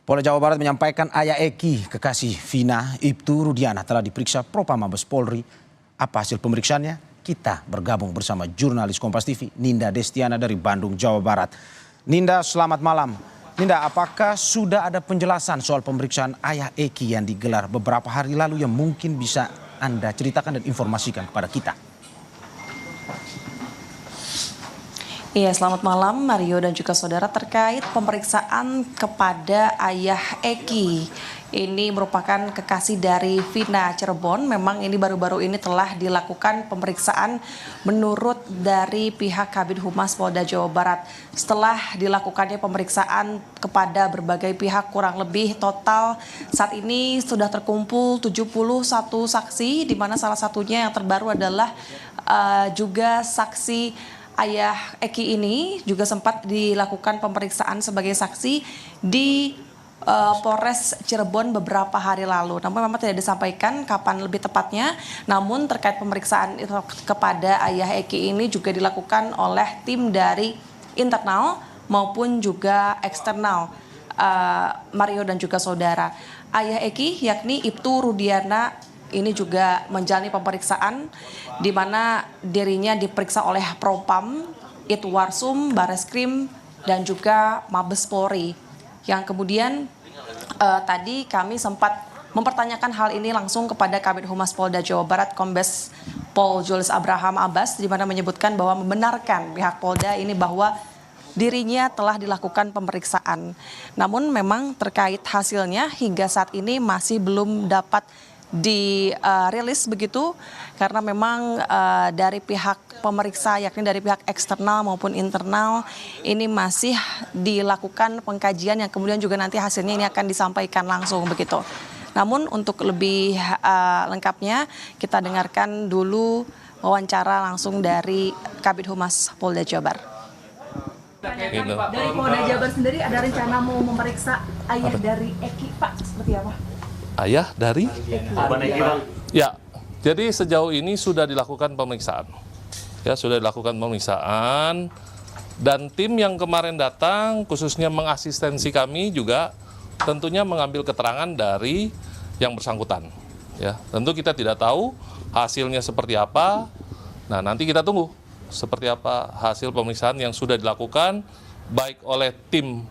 Polda Jawa Barat menyampaikan ayah Eki, kekasih Vina, Ibtu Rudiana telah diperiksa Propam Mabes Polri. Apa hasil pemeriksaannya? Kita bergabung bersama jurnalis Kompas TV, Ninda Destiana dari Bandung, Jawa Barat. Ninda, selamat malam. Ninda, apakah sudah ada penjelasan soal pemeriksaan ayah Eki yang digelar beberapa hari lalu yang mungkin bisa Anda ceritakan dan informasikan kepada kita? Iya, selamat malam Mario dan juga saudara. Terkait pemeriksaan kepada ayah Eki, ini merupakan kekasih dari Vina Cirebon. Memang ini baru-baru ini telah dilakukan pemeriksaan menurut dari pihak Kabid Humas Polda Jawa Barat. Setelah dilakukannya pemeriksaan kepada berbagai pihak, kurang lebih total saat ini sudah terkumpul 71 saksi, di mana salah satunya yang terbaru adalah juga saksi ayah Eki ini juga sempat dilakukan pemeriksaan sebagai saksi di Polres Cirebon beberapa hari lalu. Namun memang tidak disampaikan kapan lebih tepatnya. Namun terkait pemeriksaan itu kepada ayah Eki ini juga dilakukan oleh tim dari internal maupun juga eksternal. Mario dan juga saudara. Ayah Eki yakni Ibtu Rudiana ini juga menjalani pemeriksaan di mana dirinya diperiksa oleh Propam, Itwarsum, Bareskrim, dan juga Mabes Polri. Yang kemudian tadi kami sempat mempertanyakan hal ini langsung kepada Kabid Humas Polda Jawa Barat, Kombes Pol Julius Abraham Abbas, di mana menyebutkan bahwa membenarkan pihak Polda ini bahwa dirinya telah dilakukan pemeriksaan. Namun memang terkait hasilnya hingga saat ini masih belum dapat dirilis begitu, karena memang dari pihak pemeriksa yakni dari pihak eksternal maupun internal ini masih dilakukan pengkajian yang kemudian juga nanti hasilnya ini akan disampaikan langsung begitu. Namun untuk lebih lengkapnya kita dengarkan dulu wawancara langsung dari Kabid Humas Polda Jabar. Dari Polda Jabar sendiri ada rencana mau memeriksa ayah dari Eki, Pak, seperti apa? Ayah dari? Ya, jadi sejauh ini sudah dilakukan pemeriksaan. Ya, sudah dilakukan pemeriksaan dan tim yang kemarin datang khususnya mengasistensi kami juga tentunya mengambil keterangan dari yang bersangkutan. Ya, tentu kita tidak tahu hasilnya seperti apa. Nah, nanti kita tunggu seperti apa hasil pemeriksaan yang sudah dilakukan baik oleh tim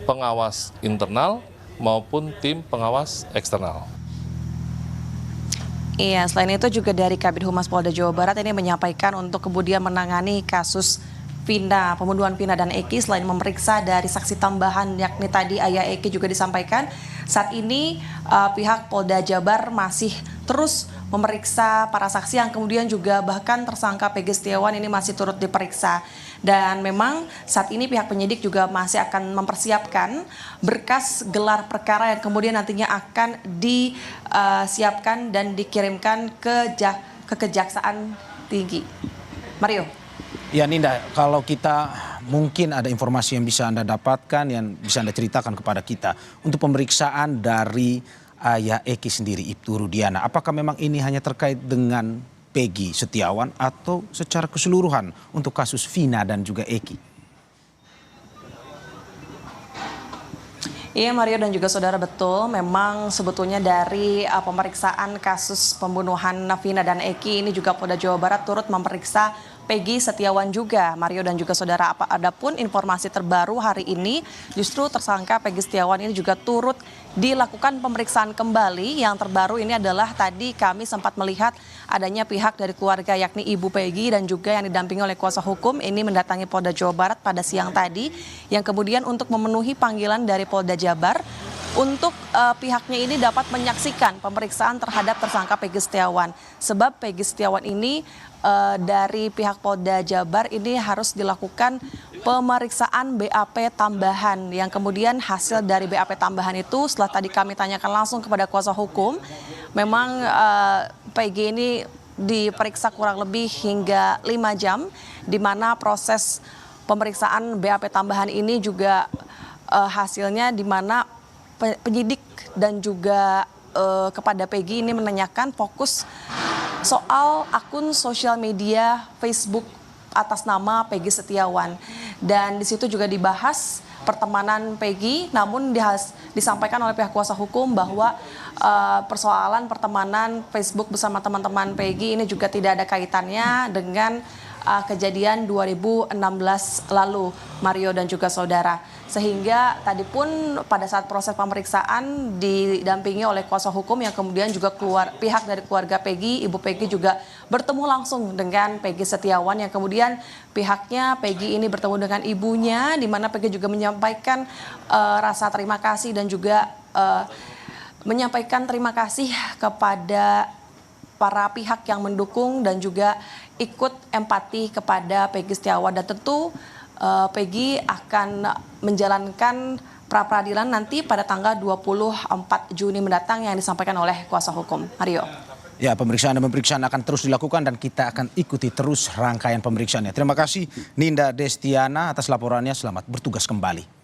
pengawas internal maupun tim pengawas eksternal. Iya, selain itu juga dari Kabid Humas Polda Jawa Barat ini menyampaikan untuk kemudian menangani kasus Vina, pembunuhan Vina dan Eki, selain memeriksa dari saksi tambahan yakni tadi ayah Eki juga disampaikan, saat ini pihak Polda Jabar masih terus memeriksa para saksi yang kemudian juga bahkan tersangka Pegi Setiawan ini masih turut diperiksa. Dan memang saat ini pihak penyidik juga masih akan mempersiapkan berkas gelar perkara yang kemudian nantinya akan disiapkan dan dikirimkan ke Kejaksaan Tinggi. Mario. Ya Ninda, kalau kita mungkin ada informasi yang bisa Anda dapatkan, yang bisa Anda ceritakan kepada kita untuk pemeriksaan dari ayah Eki sendiri, Ibtu Rudiana. Apakah memang ini hanya terkait dengan Pegi Setiawan atau secara keseluruhan untuk kasus Vina dan juga Eki? Iya Mario dan juga saudara, betul, memang sebetulnya dari pemeriksaan kasus pembunuhan Vina dan Eki ini juga Polda Jawa Barat turut memeriksa Pegi Setiawan juga, Mario dan juga saudara. Adapun informasi terbaru hari ini justru tersangka Pegi Setiawan ini juga turut dilakukan pemeriksaan kembali. Yang terbaru ini adalah tadi kami sempat melihat adanya pihak dari keluarga yakni Ibu Pegi dan juga yang didampingi oleh kuasa hukum ini mendatangi Polda Jawa Barat pada siang tadi, yang kemudian untuk memenuhi panggilan dari Polda Jabar untuk pihaknya ini dapat menyaksikan pemeriksaan terhadap tersangka Pegi Setiawan. Sebab Pegi Setiawan ini dari pihak Polda Jabar ini harus dilakukan pemeriksaan BAP tambahan, yang kemudian hasil dari BAP tambahan itu setelah tadi kami tanyakan langsung kepada kuasa hukum, memang Pegi ini diperiksa kurang lebih hingga 5 jam, di mana proses pemeriksaan BAP tambahan ini juga hasilnya di mana penyidik dan juga kepada Pegi ini menanyakan fokus soal akun sosial media Facebook atas nama Pegi Setiawan. Dan di situ juga dibahas pertemanan Peggy, namun disampaikan oleh pihak kuasa hukum bahwa persoalan pertemanan Facebook bersama teman-teman Peggy ini juga tidak ada kaitannya dengan kejadian 2016 lalu, Mario dan juga saudara. Sehingga tadi pun pada saat proses pemeriksaan didampingi oleh kuasa hukum yang kemudian juga pihak dari keluarga Peggy, Ibu Peggy juga bertemu langsung dengan Peggy Setiawan yang kemudian pihaknya Peggy ini bertemu dengan ibunya, di mana Peggy juga menyampaikan rasa terima kasih dan juga menyampaikan terima kasih kepada para pihak yang mendukung dan juga ikut empati kepada Peggy Setiawan, dan tentu Peggy akan menjalankan pra-peradilan nanti pada tanggal 24 Juni mendatang yang disampaikan oleh kuasa hukum. Mario. Ya, pemeriksaan akan terus dilakukan dan kita akan ikuti terus rangkaian pemeriksaannya. Terima kasih Ninda Destiana atas laporannya. Selamat bertugas kembali.